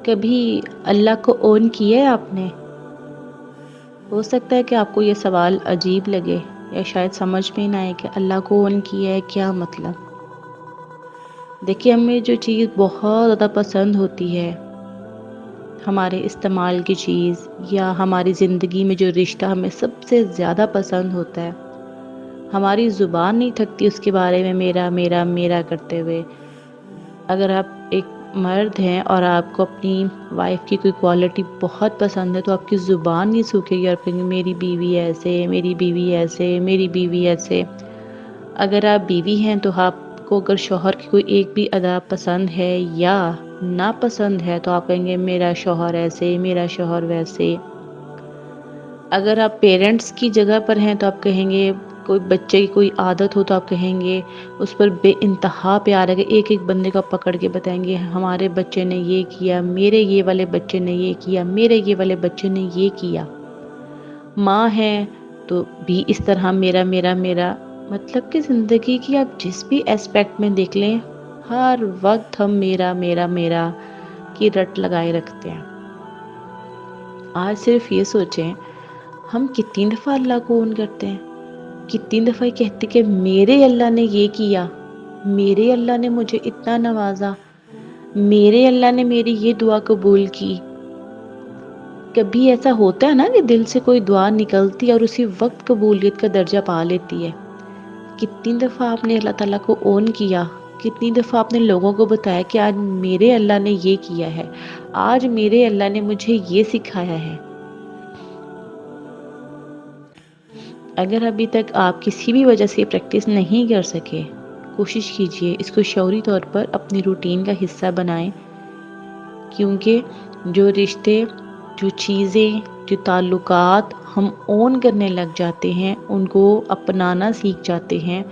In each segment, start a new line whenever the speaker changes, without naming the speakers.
کبھی اللہ کو اون کیا ہے آپ نے؟ ہو سکتا ہے کہ آپ کو یہ سوال عجیب لگے یا شاید سمجھ میں نہ آئے کہ اللہ کو اون کیا ہے کیا مطلب۔ دیکھیے، ہمیں جو چیز بہت زیادہ پسند ہوتی ہے، ہمارے استعمال کی چیز یا ہماری زندگی میں جو رشتہ ہمیں سب سے زیادہ پسند ہوتا ہے، ہماری زبان نہیں تھکتی اس کے بارے میں میرا میرا میرا کرتے ہوئے۔ اگر آپ ایک مرد ہیں اور آپ کو اپنی وائف کی کوئی کوالٹی بہت پسند ہے تو آپ کی زبان نہیں سوکھے گی اور کہیں گے میری بیوی ایسے، میری بیوی ایسے، میری بیوی ایسے۔ اگر آپ بیوی ہیں تو آپ کو اگر شوہر کی کوئی ایک بھی ادا پسند ہے یا ناپسند ہے تو آپ کہیں گے میرا شوہر ایسے، میرا شوہر ویسے۔ اگر آپ پیرنٹس کی جگہ پر ہیں تو آپ کہیں گے، کوئی بچے کی کوئی عادت ہو تو آپ کہیں گے اس پر بے انتہا پیار ہے کہ ایک ایک بندے کا پکڑ کے بتائیں گے ہمارے بچے نے یہ کیا، میرے یہ والے بچے نے یہ کیا، میرے یہ والے بچے نے یہ کیا۔ ماں ہے تو بھی اس طرح میرا میرا میرا، مطلب کہ زندگی کی آپ جس بھی اسپیکٹ میں دیکھ لیں، ہر وقت ہم میرا میرا میرا کی رٹ لگائے رکھتے ہیں۔ آج صرف یہ سوچیں، ہم کتنی دفعہ اللہ کو اون کرتے ہیں، کتنی دفعہ یہ کہتے کہ میرے اللہ نے یہ کیا، میرے اللہ نے مجھے اتنا نوازا، میرے اللہ نے میری یہ دعا قبول کی۔ کبھی ایسا ہوتا ہے نا کہ دل سے کوئی دعا نکلتی ہے اور اسی وقت قبولیت کا درجہ پا لیتی ہے۔ کتنی دفعہ آپ نے اللہ تعالیٰ کو اون کیا، کتنی دفعہ آپ نے لوگوں کو بتایا کہ آج میرے اللہ نے یہ کیا ہے، آج میرے اللہ نے مجھے یہ سکھایا ہے۔ اگر ابھی تک آپ کسی بھی وجہ سے یہ پریکٹس نہیں کر سکے، کوشش کیجئے اس کو شعوری طور پر اپنی روٹین کا حصہ بنائیں، کیونکہ جو رشتے، جو چیزیں، جو تعلقات ہم اون کرنے لگ جاتے ہیں، ان کو اپنانا سیکھ جاتے ہیں،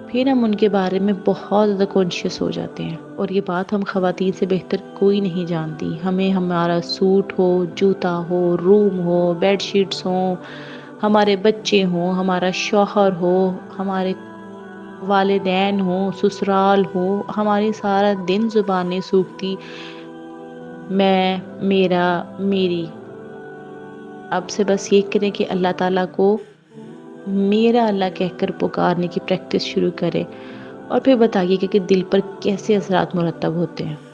پھر ہم ان کے بارے میں بہت زیادہ کانشیس ہو جاتے ہیں۔ اور یہ بات ہم خواتین سے بہتر کوئی نہیں جانتی۔ ہمیں ہمارا سوٹ ہو، جوتا ہو، روم ہو، بیڈ شیٹس ہوں، ہمارے بچے ہوں، ہمارا شوہر ہو، ہمارے والدین ہوں، سسرال ہو، ہماری سارا دن زبان نہیں سوکھتی میں، میرا، میری۔ اب سے بس یہ کریں کہ اللہ تعالیٰ کو میرا اللہ کہہ کر پکارنے کی پریکٹس شروع کرے، اور پھر بتائیے کہ دل پر کیسے اثرات مرتب ہوتے ہیں۔